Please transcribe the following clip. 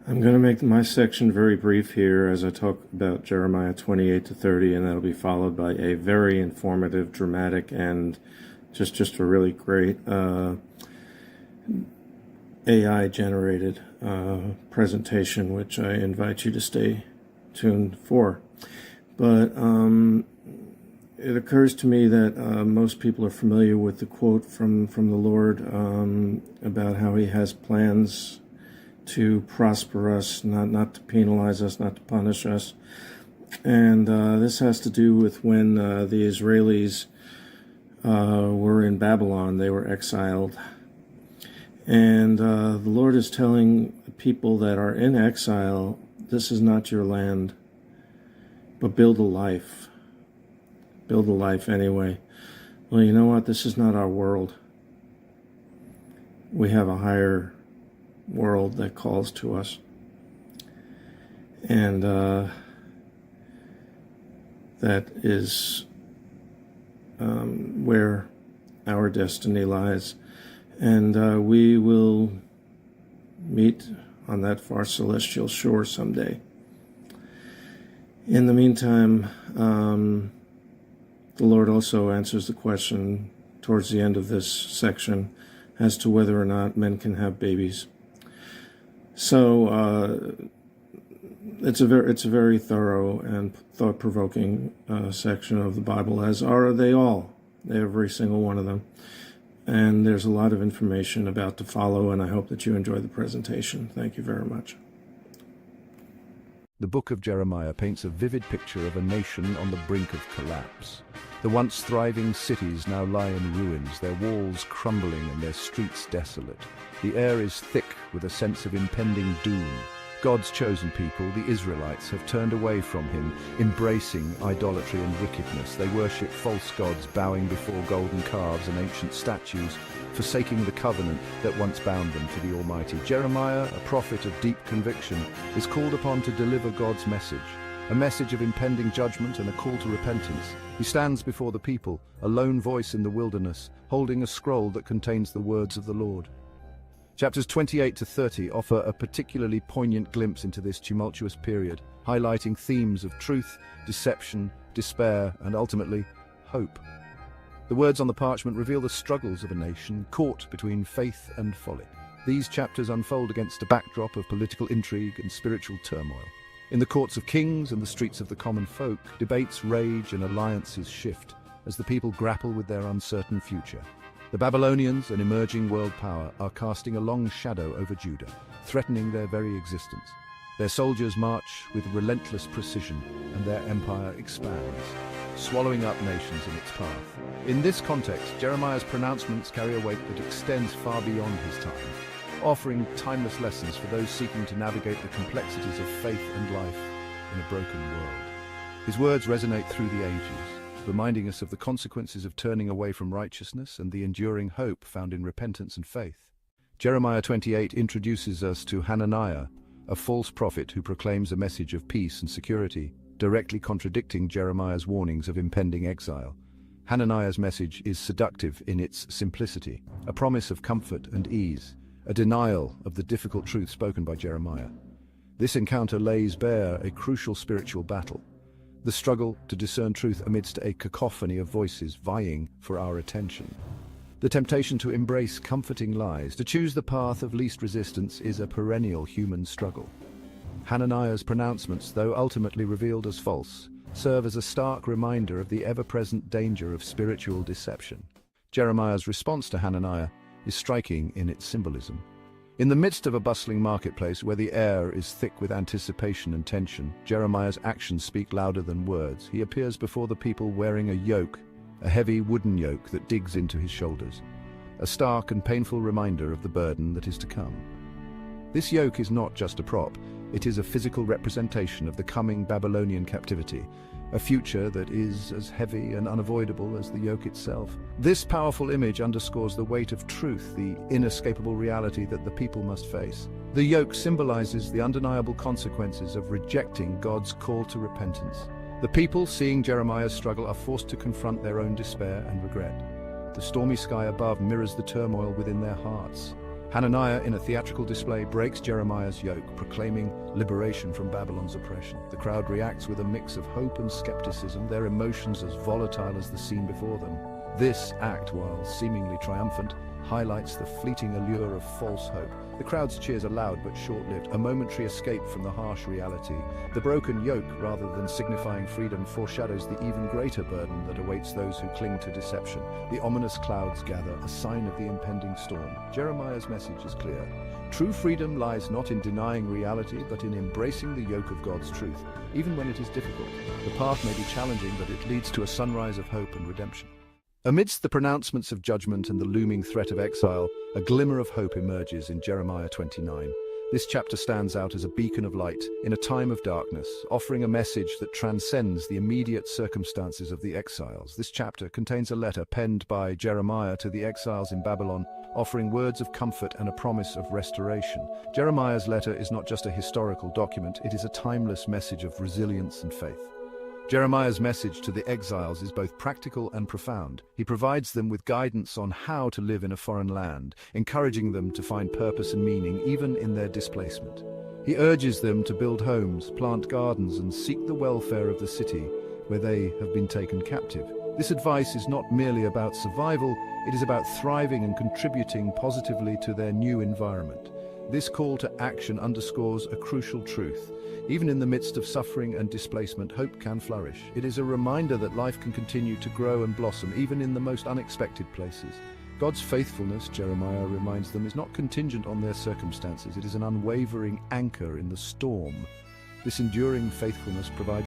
I'm going to make my section very brief here as I talk about Jeremiah 28 to 30, and that'll be followed by a very informative, dramatic, and just a really great AI-generated presentation, which I invite you to stay tuned for. But it occurs to me that most people are familiar with the quote from the Lord about how he has plans to prosper us, not to penalize us, not to punish us. And this has to do with when the Israelis were in Babylon. They were exiled. And the Lord is telling the people that are in exile, this is not your land, but build a life. Build a life anyway. Well, you know what? This is not our world. We have a higher world that calls to us. And that is where our destiny lies. And we will meet on that far celestial shore someday. In the meantime, the Lord also answers the question towards the end of this section as to whether or not men can have babies. So it's a very thorough and thought-provoking section of the Bible, as are they all, every single one of them. And there's a lot of information about to follow, and I hope that you enjoy the presentation. Thank you very much. The book of Jeremiah paints a vivid picture of a nation on the brink of collapse. The once thriving cities now lie in ruins, their walls crumbling and their streets desolate. The air is thick with a sense of impending doom. God's chosen people, the Israelites, have turned away from him, embracing idolatry and wickedness. They worship false gods, bowing before golden calves and ancient statues, forsaking the covenant that once bound them to the Almighty. Jeremiah, a prophet of deep conviction, is called upon to deliver God's message, a message of impending judgment and a call to repentance. He stands before the people, a lone voice in the wilderness, holding a scroll that contains the words of the Lord. Chapters 28 to 30 offer a particularly poignant glimpse into this tumultuous period, highlighting themes of truth, deception, despair, and ultimately, hope. The words on the parchment reveal the struggles of a nation caught between faith and folly. These chapters unfold against a backdrop of political intrigue and spiritual turmoil. In the courts of kings and the streets of the common folk, debates rage and alliances shift as the people grapple with their uncertain future. The Babylonians, an emerging world power, are casting a long shadow over Judah, threatening their very existence. Their soldiers march with relentless precision, and their empire expands, swallowing up nations in its path. In this context, Jeremiah's pronouncements carry a weight that extends far beyond his time, offering timeless lessons for those seeking to navigate the complexities of faith and life in a broken world. His words resonate through the ages, reminding us of the consequences of turning away from righteousness and the enduring hope found in repentance and faith. Jeremiah 28 introduces us to Hananiah, a false prophet who proclaims a message of peace and security, directly contradicting Jeremiah's warnings of impending exile. Hananiah's message is seductive in its simplicity, a promise of comfort and ease, a denial of the difficult truth spoken by Jeremiah. This encounter lays bare a crucial spiritual battle, the struggle to discern truth amidst a cacophony of voices vying for our attention. The temptation to embrace comforting lies, to choose the path of least resistance, is a perennial human struggle. Hananiah's pronouncements, though ultimately revealed as false, serve as a stark reminder of the ever-present danger of spiritual deception. Jeremiah's response to Hananiah is striking in its symbolism. In the midst of a bustling marketplace where the air is thick with anticipation and tension, Jeremiah's actions speak louder than words. He appears before the people wearing a yoke, a heavy wooden yoke that digs into his shoulders, a stark and painful reminder of the burden that is to come. This yoke is not just a prop, it is a physical representation of the coming Babylonian captivity, a future that is as heavy and unavoidable as the yoke itself. This powerful image underscores the weight of truth, the inescapable reality that the people must face. The yoke symbolizes the undeniable consequences of rejecting God's call to repentance. The people, seeing Jeremiah's struggle, are forced to confront their own despair and regret. The stormy sky above mirrors the turmoil within their hearts. Hananiah, in a theatrical display, breaks Jeremiah's yoke, proclaiming liberation from Babylon's oppression. The crowd reacts with a mix of hope and skepticism, their emotions as volatile as the scene before them. This act, while seemingly triumphant, highlights the fleeting allure of false hope. The crowd's cheers are loud but short-lived, a momentary escape from the harsh reality. The broken yoke, rather than signifying freedom, foreshadows the even greater burden that awaits those who cling to deception. The ominous clouds gather, a sign of the impending storm. Jeremiah's message is clear. True freedom lies not in denying reality, but in embracing the yoke of God's truth, even when it is difficult. The path may be challenging, but it leads to a sunrise of hope and redemption. Amidst the pronouncements of judgment and the looming threat of exile, a glimmer of hope emerges in Jeremiah 29. This chapter stands out as a beacon of light in a time of darkness, offering a message that transcends the immediate circumstances of the exiles. This chapter contains a letter penned by Jeremiah to the exiles in Babylon, offering words of comfort and a promise of restoration. Jeremiah's letter is not just a historical document, it is a timeless message of resilience and faith. Jeremiah's message to the exiles is both practical and profound. He provides them with guidance on how to live in a foreign land, encouraging them to find purpose and meaning even in their displacement. He urges them to build homes, plant gardens, and seek the welfare of the city where they have been taken captive. This advice is not merely about survival, it is about thriving and contributing positively to their new environment. This call to action underscores a crucial truth. Even in the midst of suffering and displacement, hope can flourish. It is a reminder that life can continue to grow and blossom, even in the most unexpected places. God's faithfulness, Jeremiah reminds them, is not contingent on their circumstances. It is an unwavering anchor in the storm. This enduring faithfulness provides